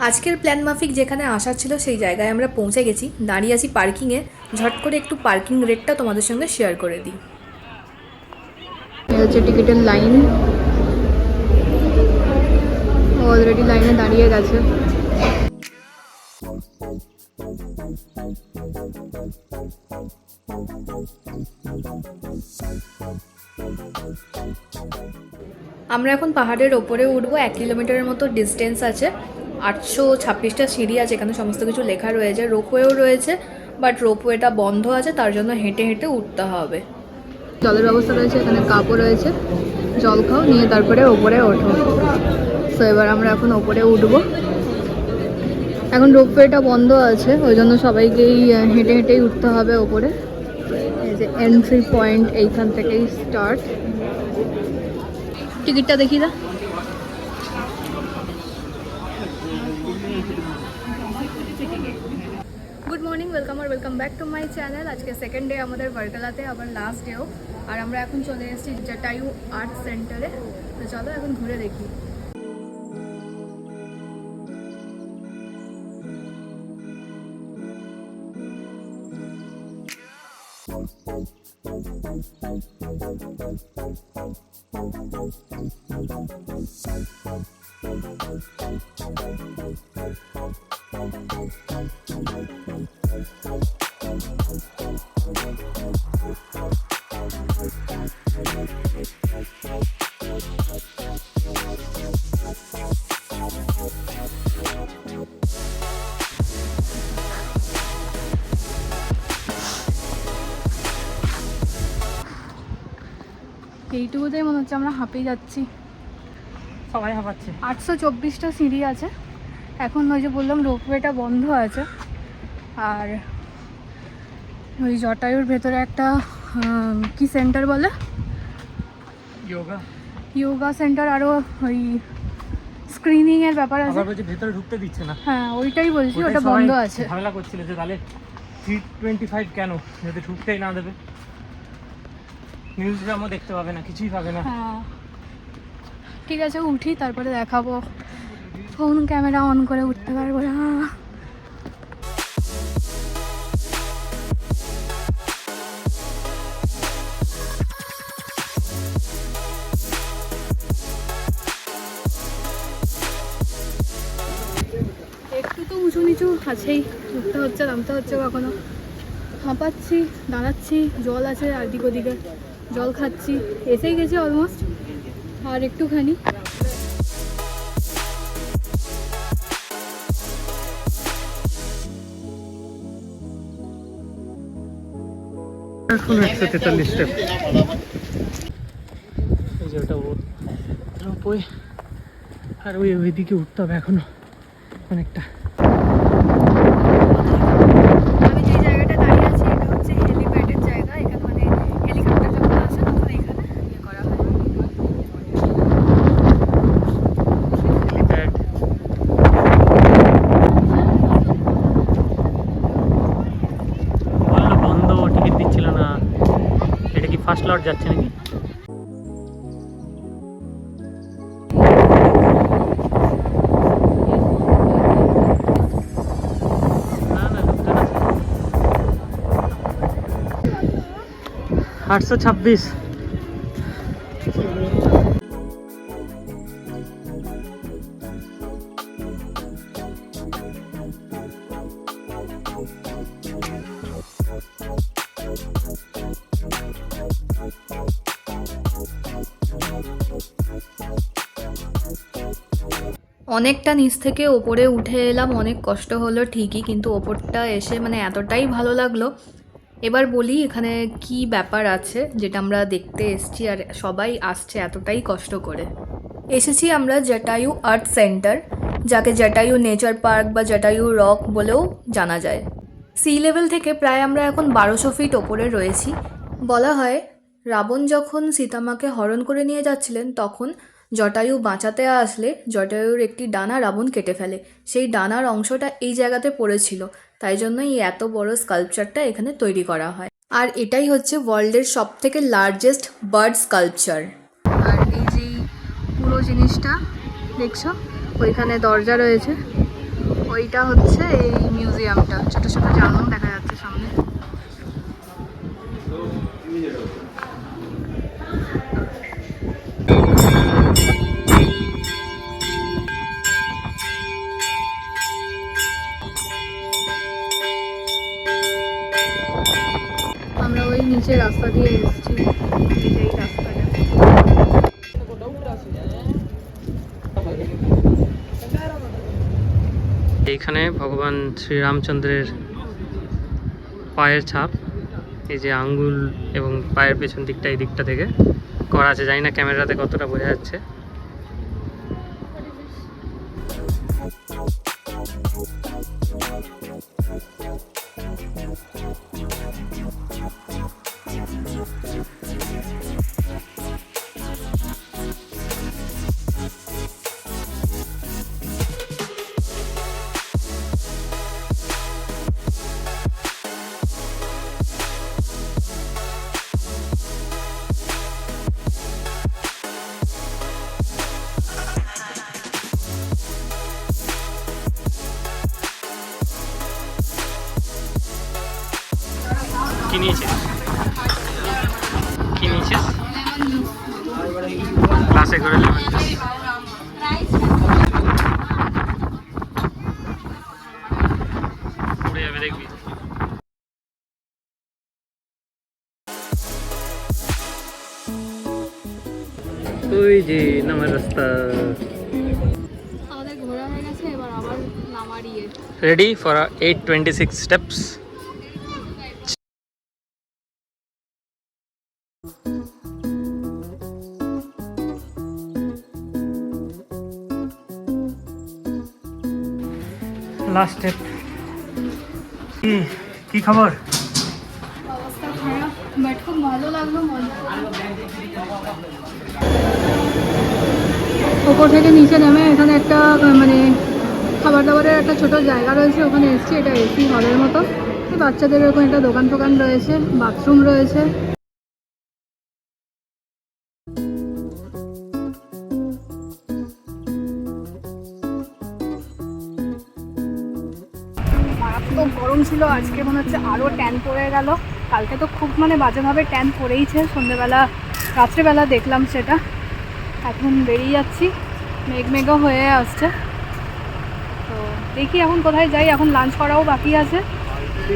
আজকের প্ল্যান মাফিক যেখানে আসার ছিল সেই জায়গায় আমরা পৌঁছে গেছি। দাঁড়িয়ে আছি পার্কিংয়ে। ঝট করে একটু পার্কিং রেটটা তোমাদের সঙ্গে শেয়ার করে দিই। এই হচ্ছে টিকিটের লাইন, অলরেডি লাইনে দাঁড়িয়ে গেছে। আমরা এখন পাহাড়ের ওপরে উঠবো। 1 কিলোমিটারের মতো ডিস্টেন্স আছে। 826টা সিঁড়ি আছে, এখানে সমস্ত কিছু লেখা রয়েছে। রোপওয়েও রয়েছে, বাট রোপওয়েটা বন্ধ আছে, তার জন্য হেঁটে হেঁটে উঠতে হবে। জলের ব্যবস্থা রয়েছে, এখানে কাপও রয়েছে, জল খাও নিয়ে তারপরে ওপরে ওঠো। তো এবার আমরা এখন ওপরে উঠবো। এখন রোপওয়েটা বন্ধ আছে, ওই জন্য সবাইকেই হেঁটে হেঁটেই উঠতে হবে ওপরে। এই যে এন্ট্রি পয়েন্ট, এইখান থেকেই স্টার্ট। টিকিটটা দেখি দা। Good morning, welcome back to my channel. আজকে সেকেন্ড ডে আমাদের ভার্কালাতে, আবার লাস্ট ডেও। আর আমরা এখন চলে এসেছি জটায়ু আর্ট সেন্টারে। তো চলো এখন ঘুরে দেখি। এইটুকুতেই মনে হচ্ছে আমরা হাঁপিয়ে যাচ্ছি, সবাই হাঁপাচ্ছে। 824টা সিঁড়ি আছে। এখন ওই যে বললাম রোপওয়েটা বন্ধ আছে। আর ওই জটায়ুর ভেতরে একটা কি সেন্টার বলে, যোগা সেন্টার, আরও ওই স্ক্রিনিংয়ের ব্যাপার আছে। আবার বলছে ভেতরে ঢুকতে দিচ্ছে না। হ্যাঁ ওইটাই বলছি, ওটা বন্ধ আছে। ঝামেলা করছিল যে তাহলে 325 কেন, যদি ঢুকতেই না দেবে, মিউজিয়ামও দেখতে পাবে না, কিছুই পাবে না। হ্যাঁ ঠিক আছে, উঠি তারপরে দেখাবো। ফোন ক্যামেরা অন করে উঠতে পারবো না। একটু তো উঁচু নিচু আছেই, উঠতে হচ্ছে নামতে হচ্ছে, কখনো হাঁপাচ্ছি, দাঁড়াচ্ছি, জল আছে আর দিক ওদিকে, জল খাচ্ছি। এসেই গেছি অলমোস্ট, আর একটুখানি। এখন 143 স্টেপ। এই যে ওটা রোপওয়ে, আর ওইদিকে উঠতে হবে এখনো অনেকটা। আমি যে জায়গাটা দাঁড়িয়ে আছি এটা হচ্ছে হেলিপ্যাডের জায়গা। এখানে মানে হেলিকপ্টার যখন আসে তখন এখানে ইয়ে করা হয়। হেলিপ্যাড বললো বন্ধ, টিকিট দিচ্ছিল না। এটা কি ফার্স্ট লট যাচ্ছে নাকি? না না, ঢুকতে না। 826। অনেকটা নিচ থেকে ওপরে উঠে এলাম, অনেক কষ্ট হলো ঠিকই, কিন্তু ওপরটা এসে মানে এতটাই ভালো লাগলো। এবার বলি এখানে কি ব্যাপার আছে যেটা আমরা দেখতে এসেছি আর সবাই আসছে এতটাই কষ্ট করে। এসেছি আমরা জটায়ু আর্ট সেন্টার, যাকে জটায়ু নেচার পার্ক বা জটায়ু রক বলেও জানা যায়। সি লেভেল থেকে প্রায় আমরা এখন 1200 ফিট ওপরে রয়েছি। বলা হয় রাবণ যখন সীতামাকে হরণ করে নিয়ে যাচ্ছিলেন তখন জটায়ু বাঁচাতে আসলে জটায়ুর একটি ডানা রাবণ কেটে ফেলে। সেই ডানার অংশটা এই জায়গাতে পড়েছিল, তাই জন্যই এই এত বড় স্কাল্পচারটা এখানে তৈরি করা হয়। আর এটাই হচ্ছে ওয়ার্ল্ডের সবথেকে লার্জেস্ট বার্ড স্কাল্পচার। আর এই যে পুরো জিনিসটা দেখছো, ওইখানে দরজা রয়েছে, ওইটা হচ্ছে এই মিউজিয়ামটা, ছোট ছোট জানলা দেখা যাচ্ছে সামনে। আমরা ওই নিচে রাস্তা দিয়ে এসেছি, এই রাস্তাটা। এইখানে ভগবান শ্রীরামচন্দ্রের পায়ের ছাপ, এই যে আঙ্গুল এবং পায়ের পেছন দিকটা এই দিকটা থেকে করা আছে। জানি না ক্যামেরাতে কতটা বোঝা যাচ্ছে। কি নিয়েছিস? কি নিয়েছিস? ক্লাসে করে লেমন জুস। পড়ে যাবে দেখবি। ওই যে নামার রাস্তা। আমাদের ঘোরা হয়ে গেছে, এবার আবার নামার ইয়ে। Ready for 826 steps. Last step. কি খবর? অবস্থা খারাপ, বাট খুব ভালো লাগলো। ওপর থেকে নিচে নেমে এখানে একটা মানে খাবার দাবারের একটা ছোট জায়গা রয়েছে, ওখানে এসেছি। এটা এসি হলের মতো। এই বাচ্চাদের এরকম একটা দোকান টোকান রয়েছে, বাথরুম রয়েছে। মারাত্মক গরম ছিল, আজকে মনে হচ্ছে আরও ট্যান পড়ে গেল। কালকে তো খুব মানে বাজেভাবে ট্যান পড়েইছে, সন্ধ্যেবেলা রাত্রেবেলা দেখলাম সেটা। এখন বেরিয়ে যাচ্ছি, মেঘমেঘও হয়ে আসছে। তো দেখি এখন কোথায় যাই। এখন লাঞ্চ করাও বাকি আছে,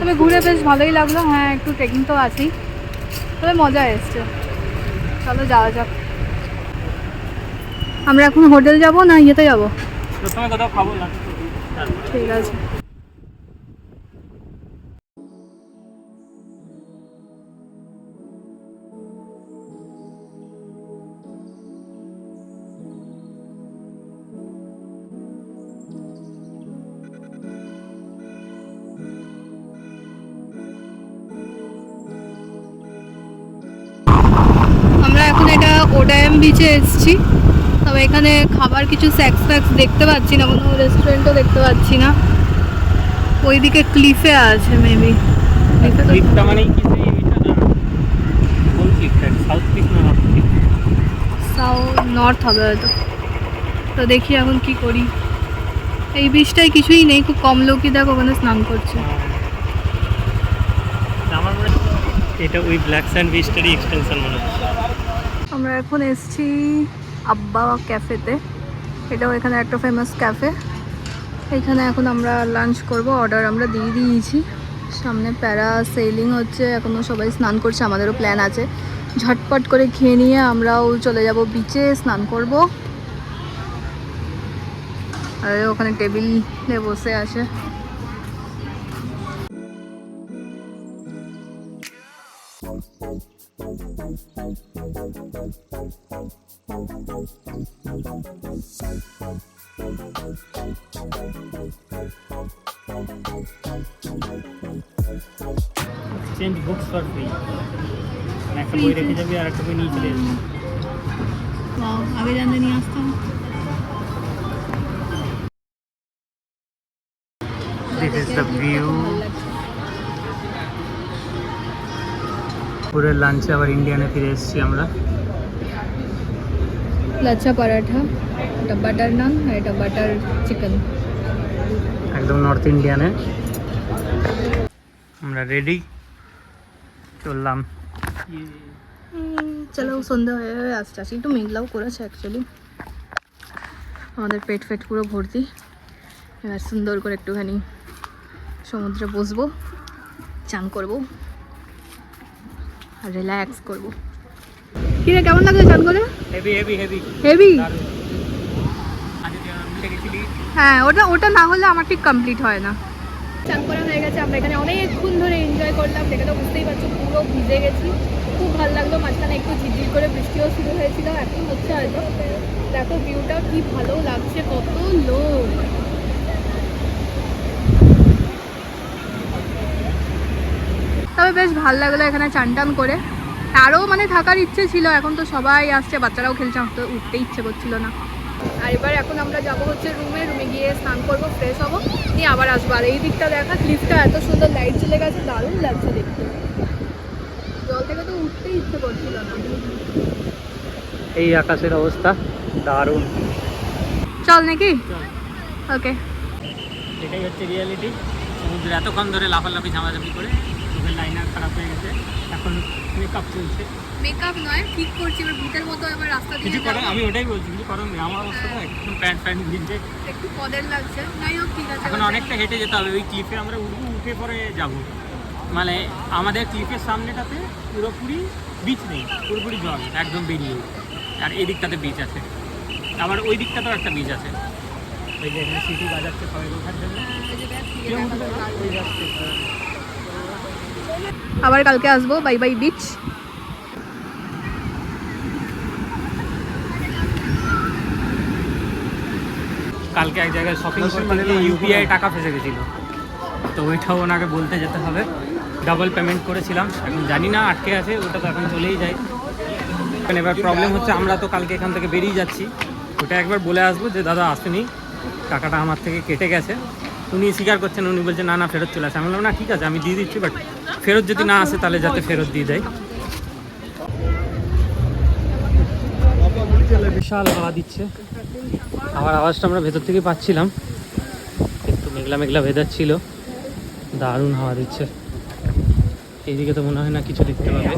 তবে ঘুরে বেশ ভালোই লাগলো। হ্যাঁ, একটু ট্রেকিং তো আছেই, তবে মজা এসছে। চলো যাওয়া যাক। আমরা এখন হোটেল যাব না ইয়েতে যাব? প্রথমে কোথাও খাবো না। ঠিক আছে। আমরা এখন এটা ওডায়াম বিচে এসেছি, তবে এখানে খাবার কিছু স্ন্যাক্স ফ্যাক্স দেখতে পাচ্ছি না, কোনো রেস্টুরেন্টও দেখতে পাচ্ছি না। ওইদিকে ক্লিফে আছে মেবি। ক্লিফটা মানে কি? সেই ওইটা না, কোন ক্লিফটা? সাউথ ক্লিফ না নর্থ ক্লিফ? নর্থ হবে হয়তো। তো দেখি এখন কি করি। এই বিচটায় কিছুই নেই, খুব কম লোকই দেখ ওখানে স্নান করছে। আমার মনে হয় এটা ওই ব্ল্যাক স্যান্ড বিচটারই এক্সটেনশন মনে হচ্ছে। আমরা এখন এসেছি আব্বা ক্যাফেতে। এটাও এখানে একটা ফেমাস ক্যাফে। এখানে এখন আমরা লাঞ্চ করব, অর্ডার আমরা দিয়ে দিয়েছি। সামনে প্যারা সেলিং হচ্ছে, এখনও সবাই স্নান করছে, আমাদেরও প্ল্যান আছে। ঝটপট করে খেয়ে নিয়ে আমরাও চলে যাব বিচে, স্নান করব। আর ওখানে টেবিলে বসে আছে। চেঞ্জ বুকস ফর ফ্রি, একটা বই রেখে যাবি আর একটা বই নিয়ে চলে যাবি। আগে জানলে নিয়ে আসতাম। This is the view. পুরো লাঞ্চে আবার ইন্ডিয়ানে ফিরে এসেছি আমরা। লাচ্ছা পরাঠা, এটা বাটার নান আর এটা বাটার চিকেন। একদম নর্থ ইন্ডিয়ানে। আমরা রেডি, চললাম। চলো সন্ধ্যা হয়ে আসতে আসি, একটু মেঘলাও করেছে অ্যাকচুয়ালি। আমাদের পেট ফেট পুরো ভর্তি। এবার সুন্দর করে একটুখানি সমুদ্রে বসবো, চান করবো আর রিল্যাক্স করবো। কি রে, কেমন লাগছে চান করে? Heavy heavy heavy heavy. আগে যে আমরা গেছিলি, হ্যাঁ, ওটা না হলে আমার ঠিক কমপ্লিট হয় না। চান করা হয়ে গেছে, আমরা এখানে অনেকক্ষণ ধরে এনজয় করলাম, দেখে তো বুঝতেই পারছো পুরো ভিজে গেছি। খুব ভালো লাগলো, মাঝখানে একটু ঝিরঝির করে বৃষ্টিও শুরু হয়েছিল, এখন হচ্ছে হয়তো। দেখো ভিউটা কি ভালো লাগছে, কত লোক। তবে বেশ ভালো লাগলো এখানে চান টান করে। আরও মানে থাকার ইচ্ছে ছিল, এখন তো সবাই আসছে, বাচ্চারাও খেলছে, আমার তো উঠতে ইচ্ছে করছিল না। আর এবার এখন আমরা যাবো হচ্ছে রুমে গিয়ে স্নান করবো, ফ্রেশ হবো, নিয়ে আবার আসবো। আর এই দিকটা দেখা, ক্লিপটা এত সুন্দর লাইট চলে গেছে, দারুণ লাগছে দেখতে। জল থেকে তো উঠতে ইচ্ছে করছিল না। এই আকাশের অবস্থা দারুণ। চল নাকি? ওকে। এটাই হচ্ছে রিয়েলিটি। সমুদ্রে এতক্ষণ ধরে লাফালাফি ঝামাঝামি করে চোখের লাইনার খারাপ হয়ে গেছে, এখন মেকআপ চলছে। মেকআপ নয়, ঠিক করছি এবার ভূতের মতো, এবার রাস্তা দিয়ে কিছু করে, আমি ওটাই বলছি, কিছু করার নেই। আমার অবস্থাটা একদম প্যান্ট প্যান্ট ভিজে, একটু পদের লাগছে, যাই হোক ঠিক আছে। এখন অনেকটা হেঁটে যেতে হবে। ওই ক্লিফে আমরা উঠবো, উঠে পরে যাব। মানে আমাদের ক্লিফের সামনেটাতে পুরোপুরি বিচ নেই, পুরোপুরি জল একদম বেরিয়ে, আর এই দিকটাতে বিচ আছে, আবার ওই দিকটাতেও একটা বিচ আছে। ওই যে এখানে সিটি বাজাচ্ছে সবাই ওঠার জন্য। ওই যাচ্ছে। আবার কালকে আসবো, বাই বাই বিচ। কালকে এক জায়গায় শপিং করতে গিয়ে ইউপিআই টাকা ফেসে গেছিলো, তো ওইটাও ওনাকে বলতে যেতে হবে। ডাবল পেমেন্ট করেছিলাম, এখন জানি না আটকে আছে, ওটা তো এখন চলেই যায়। এবার প্রবলেম হচ্ছে আমরা তো কালকে এখান থেকে বেরিয়ে যাচ্ছি, ওটা একবার বলে আসবো যে দাদা আসেনি, টাকাটা আমার থেকে কেটে গেছে। উনি স্বীকার করছেন, উনি বলছেন না না ফেরত চলে আসে। আমি বললাম না ঠিক আছে আমি দিয়ে দিচ্ছি, বাট ফেরত যদি না আসে তাহলে যাতে ফেরত দিয়ে দেয়। বিশাল হাওয়া দিচ্ছে, আমার আওয়াজটা আমরা ভেতর থেকে পাচ্ছিলাম। একটু মেঘলা মেঘলা ভেদার ছিল, দারুণ হাওয়া দিচ্ছে। এইদিকে তো মনে হয় না কিছু দেখতে পাবে।